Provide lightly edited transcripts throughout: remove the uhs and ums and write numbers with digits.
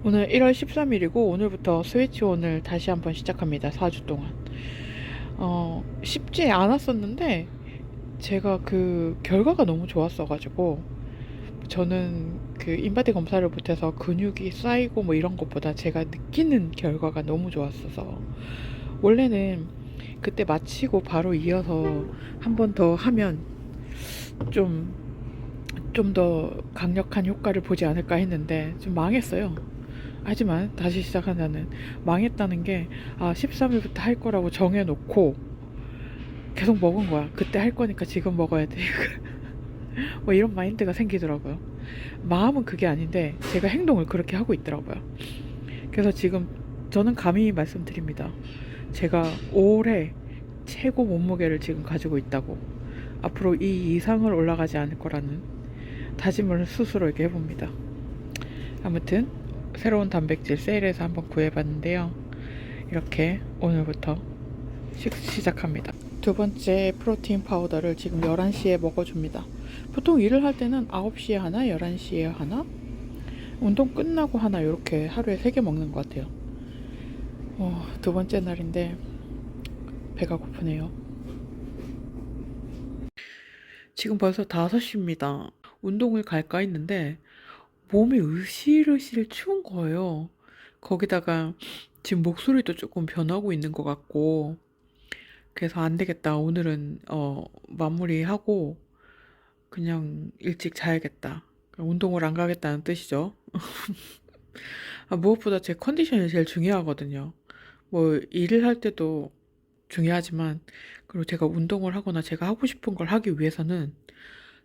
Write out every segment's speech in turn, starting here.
오늘 1월 13일이고 오늘부터 스위치온을 다시 한번 시작합니다. 4주 동안. 쉽지 않았었는데 제가 그 결과가 너무 좋았어가지고 저는 그 인바디 검사를 못해서 근육이 쌓이고 뭐 이런 것보다 제가 느끼는 결과가 너무 좋았어서 원래는 그때 마치고 바로 이어서 한 번 더 하면 좀 더 강력한 효과를 보지 않을까 했는데 좀 망했어요. 하지만 다시 시작한다는 망했다는 게 13일부터 할 거라고 정해놓고 계속 먹은 거야. 그때 할 거니까 지금 먹어야 돼. 뭐 이런 마인드가 생기더라고요. 마음은 그게 아닌데 제가 행동을 그렇게 하고 있더라고요. 그래서 지금 저는 감히 말씀드립니다. 제가 올해 최고 몸무게를 지금 가지고 있다고. 앞으로 이 이상을 올라가지 않을 거라는 다짐을 스스로 이렇게 해봅니다. 아무튼 새로운 단백질 세일해서 한번 구해봤는데요. 이렇게 오늘부터 시작합니다. 두 번째 프로테인 파우더를 지금 11시에 먹어줍니다. 보통 일을 할 때는 9시에 하나, 11시에 하나, 운동 끝나고 하나 이렇게 하루에 3개 먹는 것 같아요. 두 번째 날인데 배가 고프네요. 지금 벌써 5시입니다. 운동을 갈까 했는데 몸이 으실으실 추운 거예요. 거기다가 지금 목소리도 조금 변하고 있는 것 같고 그래서 안 되겠다. 오늘은 마무리하고 그냥 일찍 자야겠다. 운동을 안 가겠다는 뜻이죠. 무엇보다 제 컨디션이 제일 중요하거든요. 뭐 일을 할 때도 중요하지만 그리고 제가 운동을 하거나 제가 하고 싶은 걸 하기 위해서는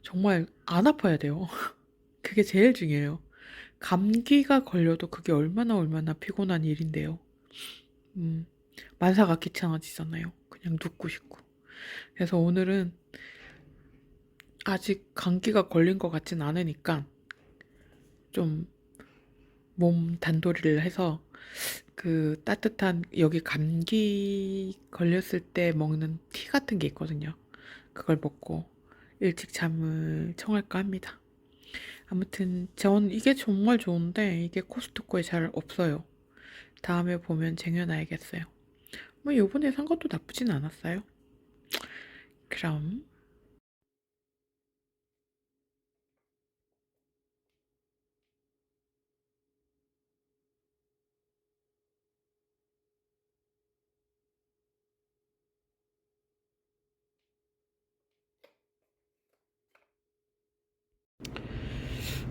정말 안 아파야 돼요. 그게 제일 중요해요. 감기가 걸려도 그게 얼마나 피곤한 일인데요. 음, 만사가 귀찮아지잖아요. 그냥 눕고 싶고. 그래서 오늘은 아직 감기가 걸린 것 같진 않으니까 좀 몸 단도리를 해서 그 따뜻한 여기 감기 걸렸을 때 먹는 티 같은 게 있거든요. 그걸 먹고 일찍 잠을 청할까 합니다. 아무튼 전 이게 정말 좋은데 이게 코스트코에 잘 없어요. 다음에 보면 쟁여놔야겠어요. 뭐 요번에 산 것도 나쁘진 않았어요. 그럼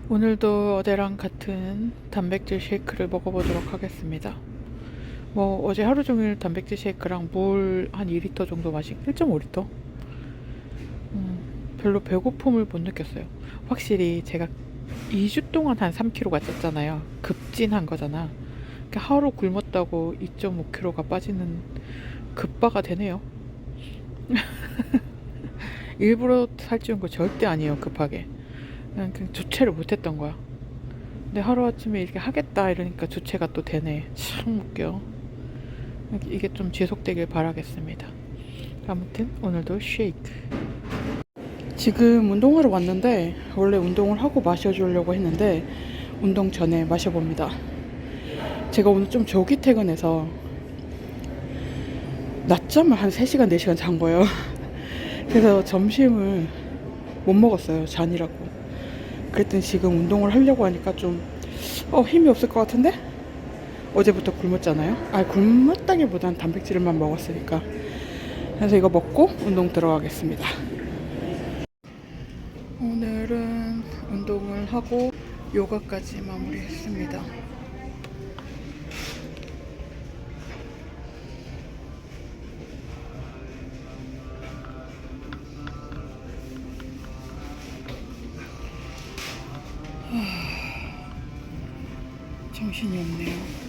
오늘도 어제랑 같은 단백질 쉐이크를 먹어보도록 하겠습니다. 뭐 어제 하루 종일 단백질 쉐이크랑 물 한 2리터 정도 마신 1.5리터. 별로 배고픔을 못 느꼈어요. 확실히 제가 2주 동안 한 3kg가 쪘잖아요. 급진한 거잖아. 그러니까 하루 굶었다고 2.5kg가 빠지는 급바가 되네요. 일부러 살찌운 거 절대 아니에요. 급하게 그냥 주체를 못했던 거야. 근데 하루아침에 이렇게 하겠다 이러니까 주체가 또 되네. 참 웃겨. 이게 좀 지속되길 바라겠습니다. 아무튼 오늘도 쉐이크. 지금 운동하러 왔는데 원래 운동을 하고 마셔주려고 했는데 운동 전에 마셔봅니다. 제가 오늘 좀 조기 퇴근해서 낮잠을 한 3시간 4시간 잔 거예요. 그래서 점심을 못 먹었어요. 잔이라고. 그랬더니 지금 운동을 하려고 하니까 좀 힘이 없을 것 같은데? 어제부터 굶었잖아요. 굶었다기보단 단백질만 먹었으니까. 그래서 이거 먹고 운동 들어가겠습니다. 오늘은 운동을 하고 요가까지 마무리했습니다. 정신이 없네요.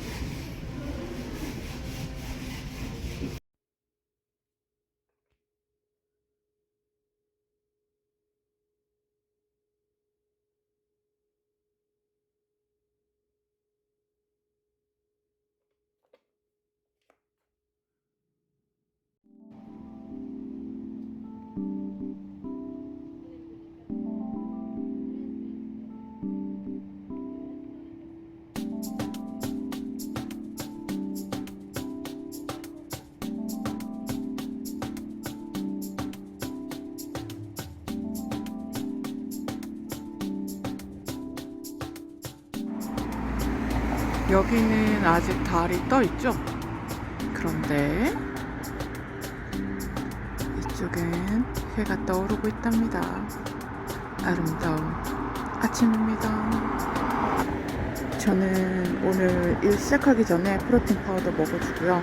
여기는 아직 달이 떠 있죠? 그런데 이쪽엔 해가 떠오르고 있답니다. 아름다운 아침입니다. 저는 오늘 일 시작하기 전에 프로틴 파우더 먹어주고요.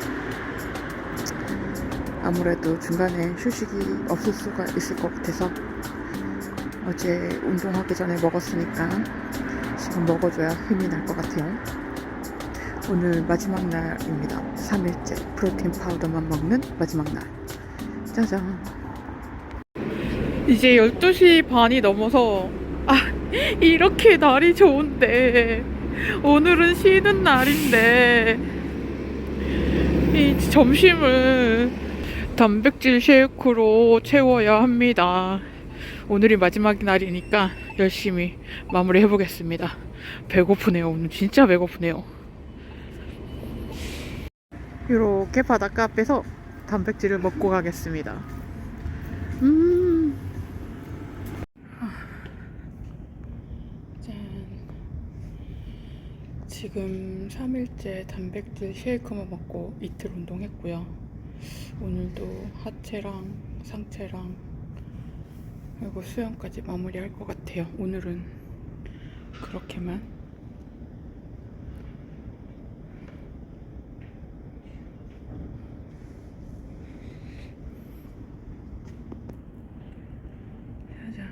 아무래도 중간에 휴식이 없을 수가 있을 것 같아서 어제 운동하기 전에 먹었으니까 지금 먹어줘야 힘이 날 것 같아요. 오늘 마지막 날입니다. 3일째 프로틴 파우더만 먹는 마지막 날. 짜잔. 이제 12시 반이 넘어서 이렇게 날이 좋은데 오늘은 쉬는 날인데 이 점심을 단백질 쉐이크로 채워야 합니다. 오늘이 마지막 날이니까 열심히 마무리 해보겠습니다. 배고프네요. 오늘 진짜 배고프네요. 이렇게 바닷가 앞에서 단백질을 먹고 가겠습니다. 짠. 지금 3일째 단백질 쉐이크만 먹고 이틀 운동했고요. 오늘도 하체랑 상체랑 그리고 수영까지 마무리할 것 같아요. 오늘은 그렇게만. 짜잔.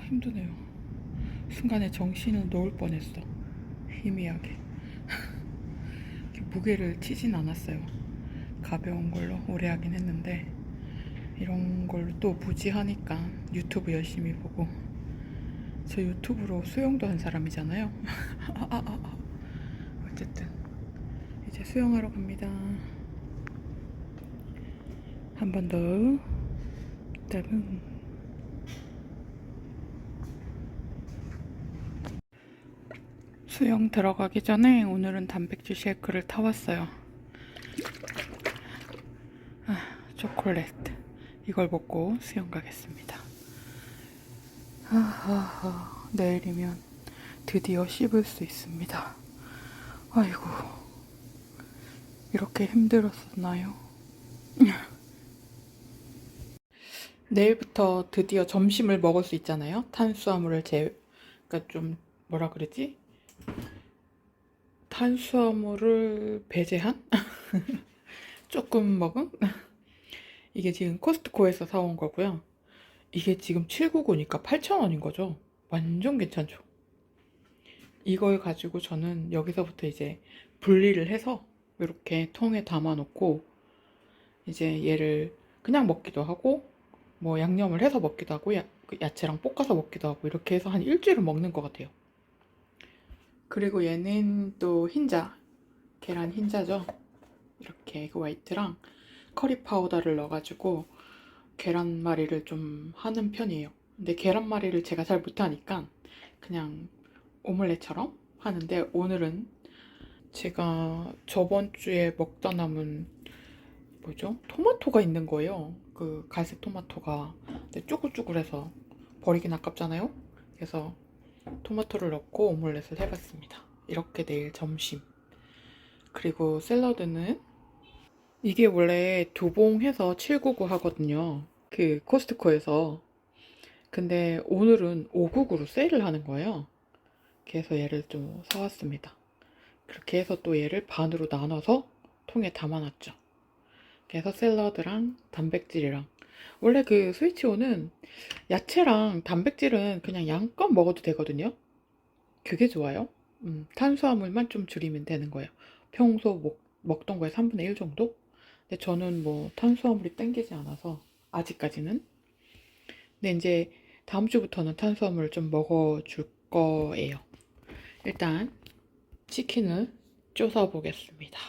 힘드네요. 순간에 정신을 놓을 뻔했어. 희미하게. 무게를 치진 않았어요. 가벼운 걸로 오래 하긴 했는데 이런 걸로 또 무지하니까 유튜브 열심히 보고. 저 유튜브로 수영도 한 사람이잖아요. 어쨌든 이제 수영하러 갑니다. 한 번 더. 따봉. 수영 들어가기 전에 오늘은 단백질 쉐이크를 타왔어요. 초콜릿. 이걸 먹고 수영 가겠습니다. 내일이면 드디어 씹을 수 있습니다. 아이고, 이렇게 힘들었었나요? 내일부터 드디어 점심을 먹을 수 있잖아요. 탄수화물을 그러니까 좀 뭐라 그러지? 탄수화물을 배제한? 조금 먹은? 이게 지금 코스트코에서 사온 거고요. 이게 지금 799니까 8,000원인 거죠. 완전 괜찮죠. 이걸 가지고 저는 여기서부터 이제 분리를 해서 이렇게 통에 담아 놓고 이제 얘를 그냥 먹기도 하고 뭐 양념을 해서 먹기도 하고 야채랑 볶아서 먹기도 하고 이렇게 해서 한 일주일은 먹는 것 같아요. 그리고 얘는 또 흰자, 계란 흰자죠. 이렇게 에그 화이트랑 커리 파우더를 넣어가지고 계란말이를 좀 하는 편이에요. 근데 계란말이를 제가 잘 못하니까 그냥 오믈렛처럼 하는데 오늘은 제가 저번 주에 먹다 남은 뭐죠? 토마토가 있는 거예요. 그 갈색 토마토가. 근데 쭈글쭈글해서 버리긴 아깝잖아요. 그래서 토마토를 넣고 오믈렛을 해봤습니다. 이렇게 내일 점심. 그리고 샐러드는 이게 원래 두 봉 해서 799 하거든요. 그 코스트코에서. 근데 오늘은 599로 세일을 하는 거예요. 그래서 얘를 좀 사왔습니다. 그렇게 해서 또 얘를 반으로 나눠서 통에 담아놨죠. 그래서 샐러드랑 단백질이랑 원래 그 스위치온은 야채랑 단백질은 그냥 양껏 먹어도 되거든요. 그게 좋아요. 탄수화물만 좀 줄이면 되는 거예요. 평소 먹던 거에 3분의 1 정도? 근데 저는 뭐 탄수화물이 땡기지 않아서 아직까지는. 근데 이제 다음 주부터는 탄수화물을 좀 먹어줄 거예요. 일단 치킨을 쪼서 보겠습니다.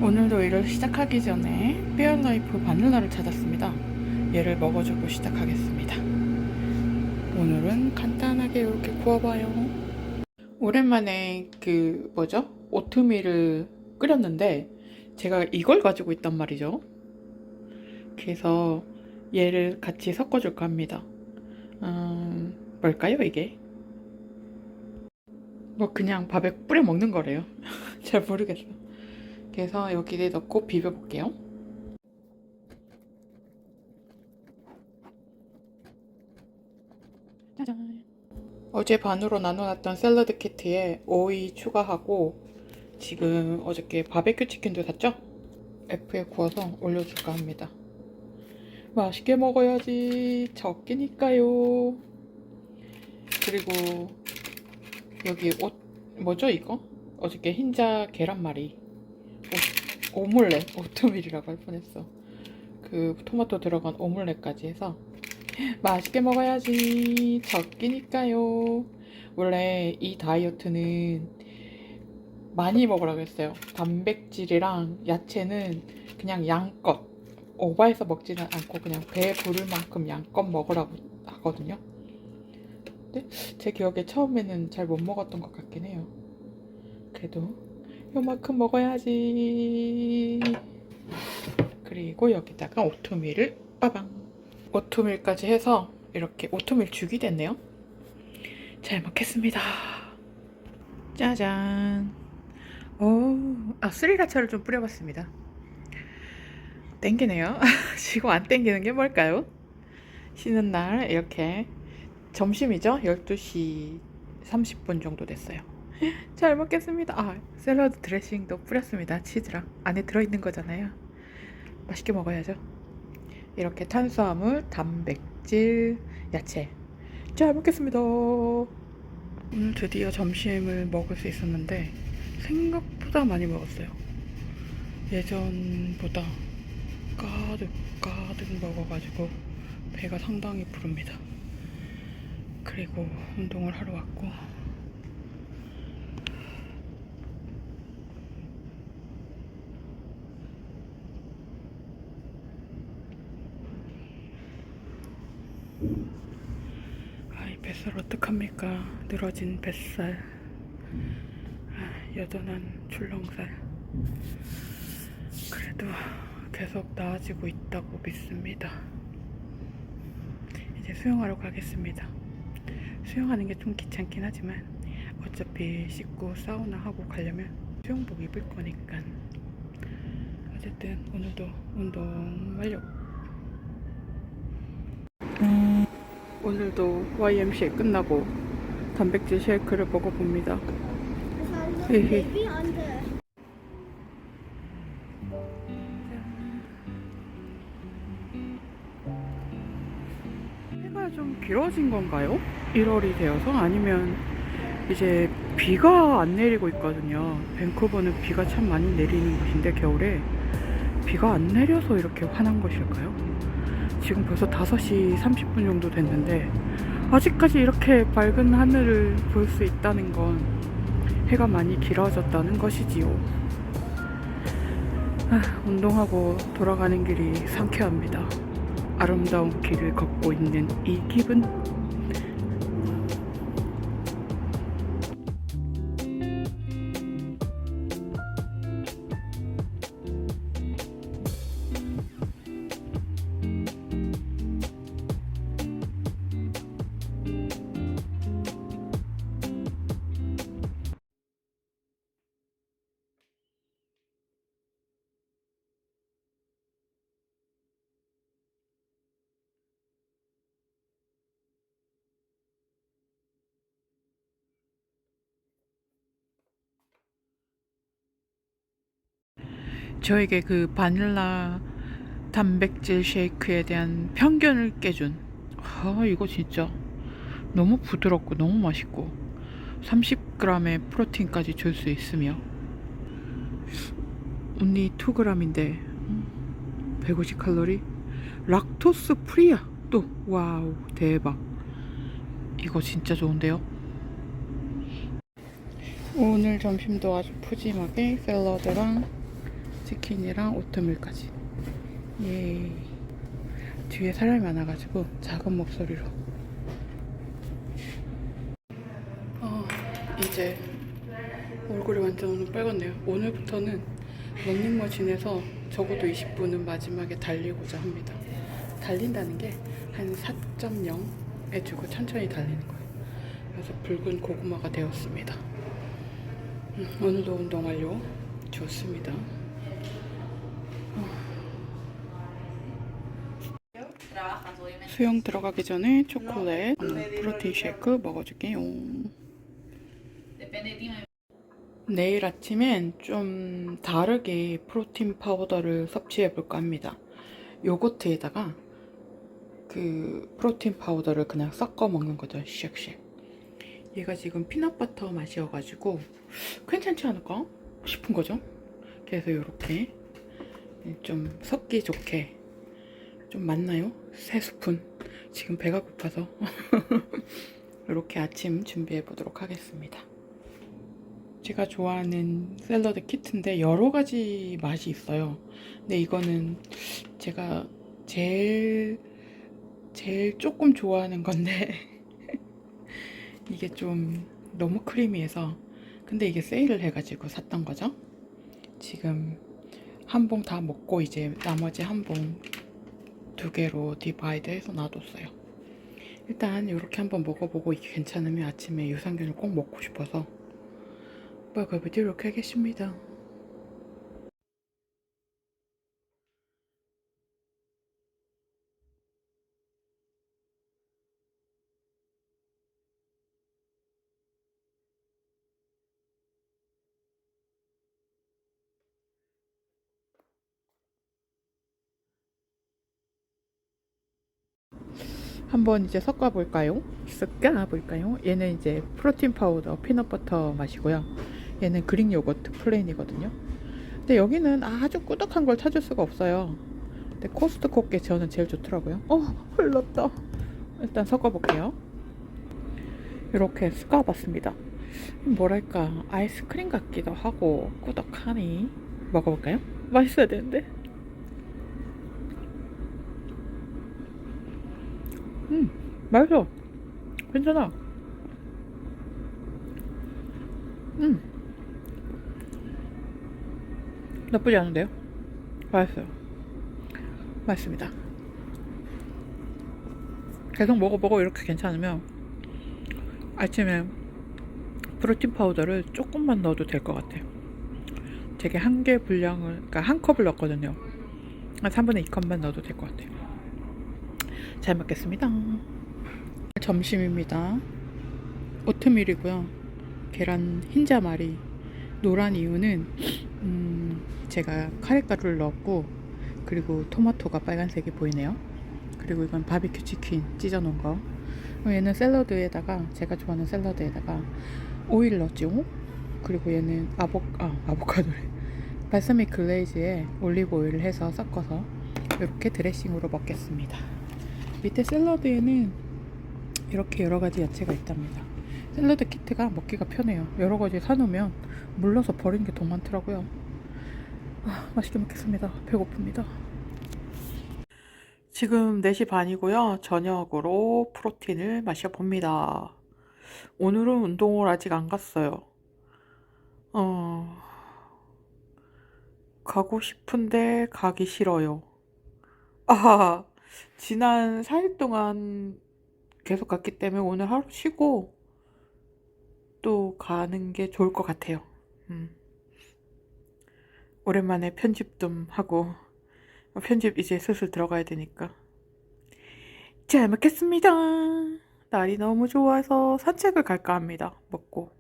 오늘도 일을 시작하기 전에 페어라이프 바닐라를 찾았습니다. 얘를 먹어주고 시작하겠습니다. 오늘은 간단하게 이렇게 구워봐요. 오랜만에 그 뭐죠? 오트밀을 끓였는데 제가 이걸 가지고 있단 말이죠. 그래서 얘를 같이 섞어줄까 합니다. 뭘까요 이게? 뭐 그냥 밥에 뿌려 먹는 거래요. 잘 모르겠어. 그래서 여기에 넣고 비벼볼게요. 짜잔. 어제 반으로 나눠놨던 샐러드 키트에 오이 추가하고 지금 어저께 바베큐 치킨도 샀죠? F에 구워서 올려줄까 합니다. 맛있게 먹어야지. 적기니까요. 그리고 여기 뭐죠 이거? 어저께 흰자 계란말이 오믈렛 오트밀이라고 할 뻔했어. 그 토마토 들어간 오믈렛까지 해서 맛있게 먹어야지. 적기니까요. 원래 이 다이어트는 많이 먹으라고 했어요. 단백질이랑 야채는 그냥 양껏 오버해서 먹지는 않고 그냥 배 부를 만큼 양껏 먹으라고 하거든요. 근데 제 기억에 처음에는 잘 못 먹었던 것 같긴 해요. 그래도 요만큼 먹어야지. 그리고 여기다가 오트밀을 빠방. 오트밀까지 해서 이렇게 오트밀 죽이 됐네요. 잘 먹겠습니다. 짜잔. 스리라차를 좀 뿌려봤습니다. 땡기네요. 지금 안 땡기는 게 뭘까요? 쉬는 날 이렇게 점심이죠? 12시 30분 정도 됐어요. 잘 먹겠습니다. 샐러드 드레싱도 뿌렸습니다. 치즈랑 안에 들어있는 거잖아요. 맛있게 먹어야죠. 이렇게 탄수화물, 단백질, 야채. 잘 먹겠습니다. 오늘 드디어 점심을 먹을 수 있었는데 생각보다 많이 먹었어요. 예전보다 가득 먹어가지고 배가 상당히 부릅니다. 그리고 운동을 하러 왔고 이 뱃살 어떡합니까? 늘어진 뱃살, 여전한 출렁살. 그래도 계속 나아지고 있다고 믿습니다. 이제 수영하러 가겠습니다. 수영하는 게 좀 귀찮긴 하지만 어차피 씻고 사우나 하고 가려면 수영복 입을 거니까. 어쨌든 오늘도 운동 완료. 오늘도 YMCA 끝나고 단백질 쉐이크를 먹어봅니다. 헤헤. 해가 좀 길어진 건가요? 1월이 되어서? 아니면 이제 비가 안 내리고 있거든요. 밴쿠버는 비가 참 많이 내리는 곳인데 겨울에 비가 안 내려서 이렇게 화난 것일까요? 지금 벌써 5시 30분 정도 됐는데 아직까지 이렇게 밝은 하늘을 볼 수 있다는 건 해가 많이 길어졌다는 것이지요. 운동하고 돌아가는 길이 상쾌합니다. 아름다운 길을 걷고 있는 이 기분. 저에게 그 바닐라 단백질 쉐이크에 대한 편견을 깨준, 이거 진짜 너무 부드럽고 너무 맛있고 30g의 프로틴까지 줄 수 있으며 only 2g인데 150칼로리, 락토스 프리야. 또 와우, 대박. 이거 진짜 좋은데요. 오늘 점심도 아주 푸짐하게 샐러드랑 치킨이랑 오트밀까지. 예. 뒤에 사람이 많아가지고 작은 목소리로 이제 얼굴이 완전 오늘 빨갛네요. 오늘부터는 런닝머신에서 적어도 20분은 마지막에 달리고자 합니다. 달린다는 게 한 4.0에 주고 천천히 달리는 거예요. 그래서 붉은 고구마가 되었습니다. 오늘도 운동 완료. 좋습니다. 수영 들어가기 전에 초콜릿, 프로틴 쉐이크 먹어줄게요. 내일 아침엔 좀 다르게 프로틴 파우더를 섭취해 볼까 합니다. 요거트에다가 그 프로틴 파우더를 그냥 섞어 먹는 거죠. 쉑쉑. 얘가 지금 피넛버터 맛이어가지고 괜찮지 않을까 싶은 거죠. 그래서 이렇게 좀 섞기 좋게 좀 맞나요? 3스푼. 지금 배가 고파서 이렇게 아침 준비해 보도록 하겠습니다. 제가 좋아하는 샐러드 키트인데 여러 가지 맛이 있어요. 근데 이거는 제가 제일 조금 좋아하는 건데 이게 좀 너무 크리미해서, 근데 이게 세일을 해가지고 샀던 거죠. 지금 한 봉 다 먹고 이제 나머지 한 봉 2개로 디바이드 해서 놔뒀어요. 일단 이렇게 한번 먹어보고 이게 괜찮으면 아침에 유산균을 꼭 먹고 싶어서 먹어보도록 하겠습니다. 한번 이제 섞어볼까요? 얘는 이제 프로틴 파우더 피넛버터 맛이고요. 얘는 그릭 요거트 플레인이거든요. 근데 여기는 아주 꾸덕한 걸 찾을 수가 없어요. 근데 코스트코 게 저는 제일 좋더라고요. 흘렀다. 일단 섞어볼게요. 이렇게 섞어봤습니다. 뭐랄까 아이스크림 같기도 하고 꾸덕하니. 먹어볼까요? 맛있어야 되는데. 맛있어. 괜찮아. 나쁘지 않은데요? 맛있어요. 맛있습니다. 계속 먹어보고 이렇게 괜찮으면 아침에 프로틴 파우더를 조금만 넣어도 될 것 같아요. 되게 한 개 분량을, 그러니까 한 컵을 넣었거든요. 한 3분의 2컵만 넣어도 될 것 같아요. 잘 먹겠습니다. 점심입니다. 오트밀이고요. 계란 흰자말이. 노란 이유는 제가 카레가루를 넣었고, 그리고 토마토가 빨간색이 보이네요. 그리고 이건 바비큐 치킨 찢어 놓은 거. 얘는 샐러드에다가, 제가 좋아하는 샐러드에다가 오일 넣었죠. 그리고 얘는 아보카도래. 발사믹 글레이즈에 올리브 오일을 해서 섞어서 이렇게 드레싱으로 먹겠습니다. 밑에 샐러드에는 이렇게 여러 가지 야채가 있답니다. 샐러드 키트가 먹기가 편해요. 여러 가지 사놓으면 물러서 버리는 게 더 많더라고요. 맛있게 먹겠습니다. 배고픕니다. 지금 4시 반이고요. 저녁으로 프로틴을 마셔봅니다. 오늘은 운동을 아직 안 갔어요. 가고 싶은데 가기 싫어요. 지난 4일 동안 계속 갔기 때문에 오늘 하루 쉬고 또 가는 게 좋을 것 같아요. 오랜만에 편집 좀 하고, 편집 이제 슬슬 들어가야 되니까. 잘 먹겠습니다. 날이 너무 좋아서 산책을 갈까 합니다. 먹고.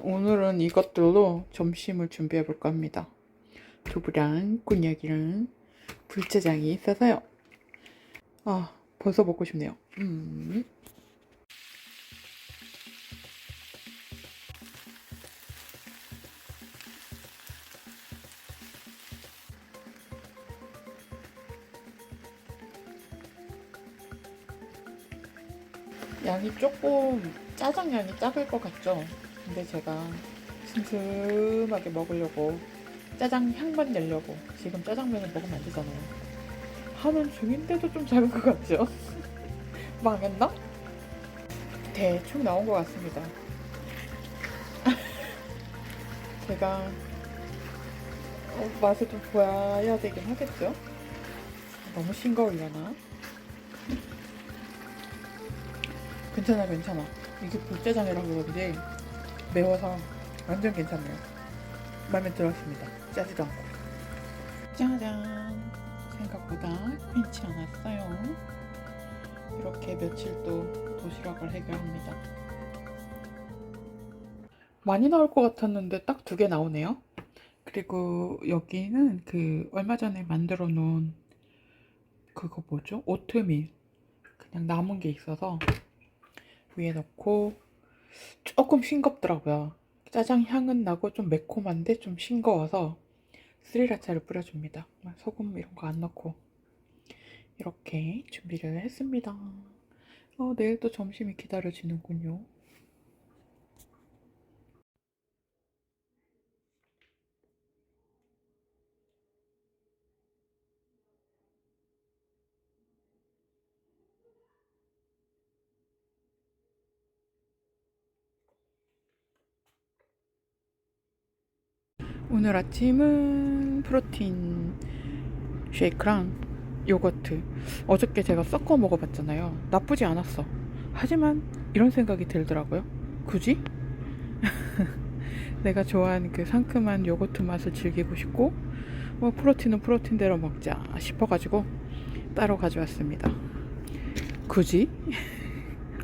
오늘은 이것들로 점심을 준비해 볼까 합니다. 두부랑 곤약이랑 불짜장이 있어서요. 벌써 먹고 싶네요. 양이 조금 짜장 양이 작을 것 같죠? 근데 제가 슴슴하게 먹으려고 짜장 향만 내려고, 지금 짜장면을 먹으면 안 되잖아요. 하는 중인데도 좀 작은 것 같죠? 망했나? 대충 나온 것 같습니다. 제가 맛을 좀 보여야 되긴 하겠죠? 너무 싱거우려나? 괜찮아, 괜찮아. 이게 불짜장이라고 그러는데 매워서 완전 괜찮네요. 마음에 들었습니다. 짜지도 않고. 짜잔! 생각보다 흔치 않았어요. 이렇게 며칠 또 도시락을 해결합니다. 많이 나올 것 같았는데 딱 2개 나오네요. 그리고 여기는 그 얼마 전에 만들어 놓은 그거 뭐죠? 오트밀. 그냥 남은 게 있어서 위에 넣고 조금 싱겁더라고요. 짜장 향은 나고 좀 매콤한데 좀 싱거워서 스리라차를 뿌려줍니다. 소금 이런 거 안 넣고 이렇게 준비를 했습니다. 내일 또 점심이 기다려지는군요. 오늘 아침은 프로틴 쉐이크랑 요거트. 어저께 제가 섞어 먹어봤잖아요. 나쁘지 않았어. 하지만 이런 생각이 들더라고요. 굳이? 내가 좋아하는 그 상큼한 요거트 맛을 즐기고 싶고 뭐 프로틴은 프로틴대로 먹자 싶어가지고 따로 가져왔습니다. 굳이?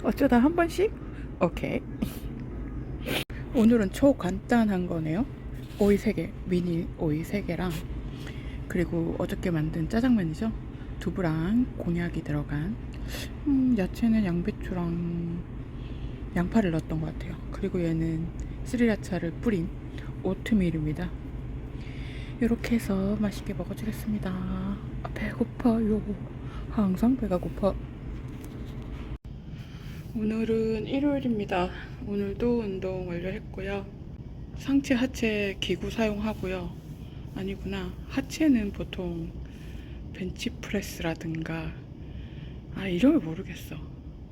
어쩌다 한 번씩? 오케이. 오늘은 초간단한 거네요. 오이 3개, 미니 오이 3개랑 그리고 어저께 만든 짜장면이죠. 두부랑 곤약이 들어간 야채는 양배추랑 양파를 넣었던 것 같아요. 그리고 얘는 스리라차를 뿌린 오트밀입니다. 이렇게 해서 맛있게 먹어주겠습니다. 배고파요. 항상 배가 고파. 오늘은 일요일입니다. 오늘도 운동 완료했고요. 상체 하체 기구 사용하고요. 아니구나. 하체는 보통 벤치프레스라든가 이름을 모르겠어.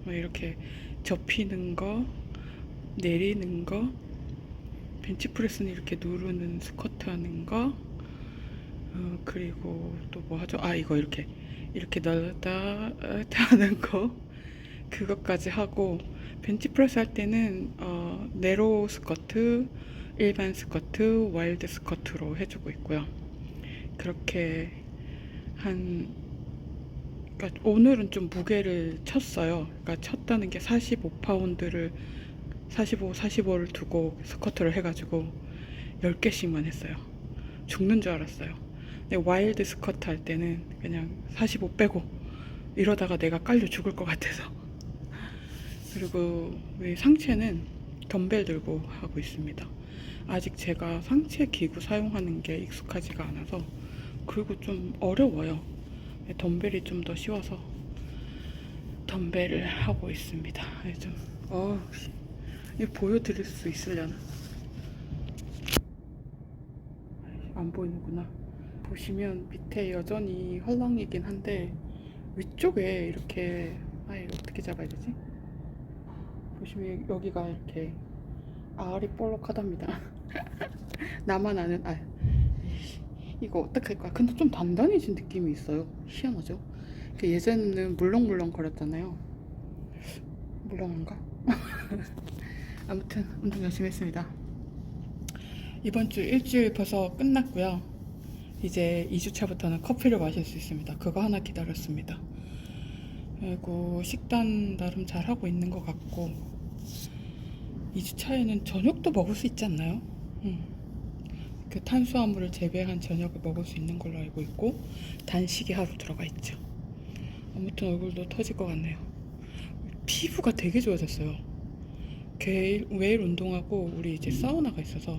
뭐 이렇게 접히는 거, 내리는 거, 벤치프레스는 이렇게 누르는 스쿼트 하는 거, 그리고 또 뭐 하죠? 이거 이렇게 넣다 하는 거, 그것까지 하고, 벤치프레스 할 때는 네로우 스쿼트, 일반 스쿼트, 와일드 스쿼트로 해주고 있고요. 그렇게 그러니까 오늘은 좀 무게를 쳤어요. 그러니까 쳤다는 게 45파운드를 45를 두고 스쿼트를 해가지고 10개씩만 했어요. 죽는 줄 알았어요. 근데 와일드 스쿼트 할 때는 그냥 45 빼고 이러다가 내가 깔려 죽을 것 같아서. 그리고 상체는 덤벨 들고 하고 있습니다. 아직 제가 상체 기구 사용하는 게 익숙하지가 않아서, 그리고 좀 어려워요. 덤벨이 좀 더 쉬워서 덤벨을 하고 있습니다. 좀 이거 보여드릴 수 있으려나? 안 보이는구나. 보시면 밑에 여전히 헐렁이긴 한데 위쪽에 이렇게 이거 어떻게 잡아야 되지? 보시면 여기가 이렇게 알이 볼록하답니다. 나만 아는 알. 이거 어떻게 할까? 근데 좀 단단해진 느낌이 있어요. 희한하죠? 예전에는 물렁물렁 거렸잖아요. 물렁한가? 아무튼 운동 열심히 했습니다. 이번 주 일주일 벌써 끝났고요. 이제 2주차부터는 커피를 마실 수 있습니다. 그거 하나 기다렸습니다. 그리고 식단 나름 잘하고 있는 것 같고, 2주차에는 저녁도 먹을 수 있지 않나요? 그 탄수화물을 재배한 저녁을 먹을 수 있는 걸로 알고 있고, 단식이 하루 들어가 있죠. 아무튼 얼굴도 터질 것 같네요. 피부가 되게 좋아졌어요. 매일 운동하고 우리 이제 사우나가 있어서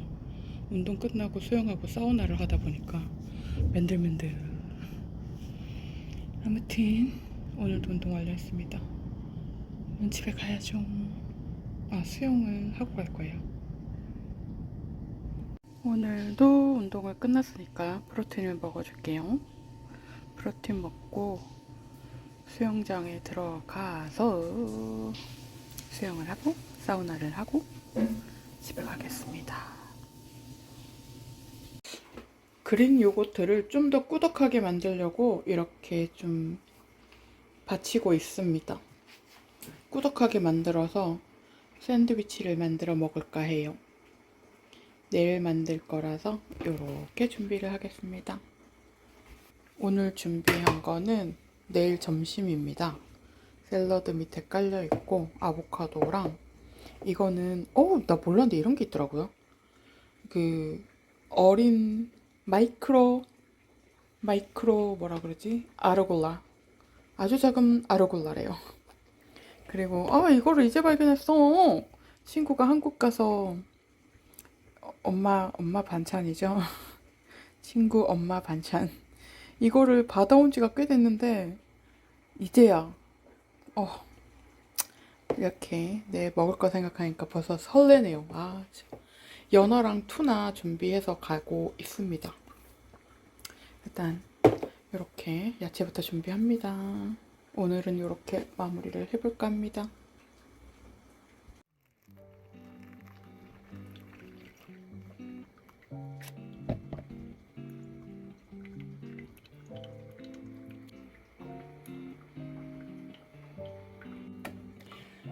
운동 끝나고 수영하고 사우나를 하다 보니까 맨들맨들. 아무튼 오늘도 운동 완료했습니다. 집에 가야죠. 수영은 하고 갈 거예요. 오늘도 운동을 끝났으니까 프로틴을 먹어줄게요. 프로틴 먹고 수영장에 들어가서 수영을 하고 사우나를 하고 집에 가겠습니다. 그릭 요거트를 좀 더 꾸덕하게 만들려고 이렇게 좀 받치고 있습니다. 꾸덕하게 만들어서 샌드위치를 만들어 먹을까 해요. 내일 만들 거라서 이렇게 준비를 하겠습니다. 오늘 준비한 거는 내일 점심입니다. 샐러드 밑에 깔려 있고 아보카도랑 이거는 나 몰랐는데 이런 게 있더라고요. 그 어린 마이크로 뭐라 그러지? 아르골라. 아주 작은 아르골라래요. 그리고 이거를 이제 발견했어. 친구가 한국 가서 엄마 반찬이죠. 친구 엄마 반찬. 이거를 받아온 지가 꽤 됐는데 이제야 이렇게 먹을 거 생각하니까 벌써 설레네요. 연어랑 투나 준비해서 가고 있습니다. 일단 이렇게 야채부터 준비합니다. 오늘은 이렇게 마무리를 해볼까 합니다.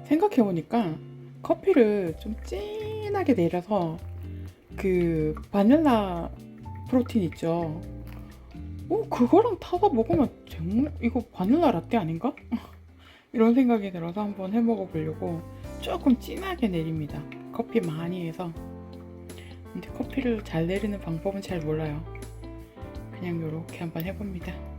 생각해보니까 커피를 좀 진하게 내려서 그 바닐라 프로틴 있죠. 그거랑 타서 먹으면 정말 이거 바닐라 라떼 아닌가? 이런 생각이 들어서 한번 해먹어 보려고 조금 진하게 내립니다. 커피 많이 해서. 근데 커피를 잘 내리는 방법은 잘 몰라요. 그냥 이렇게 한번 해봅니다.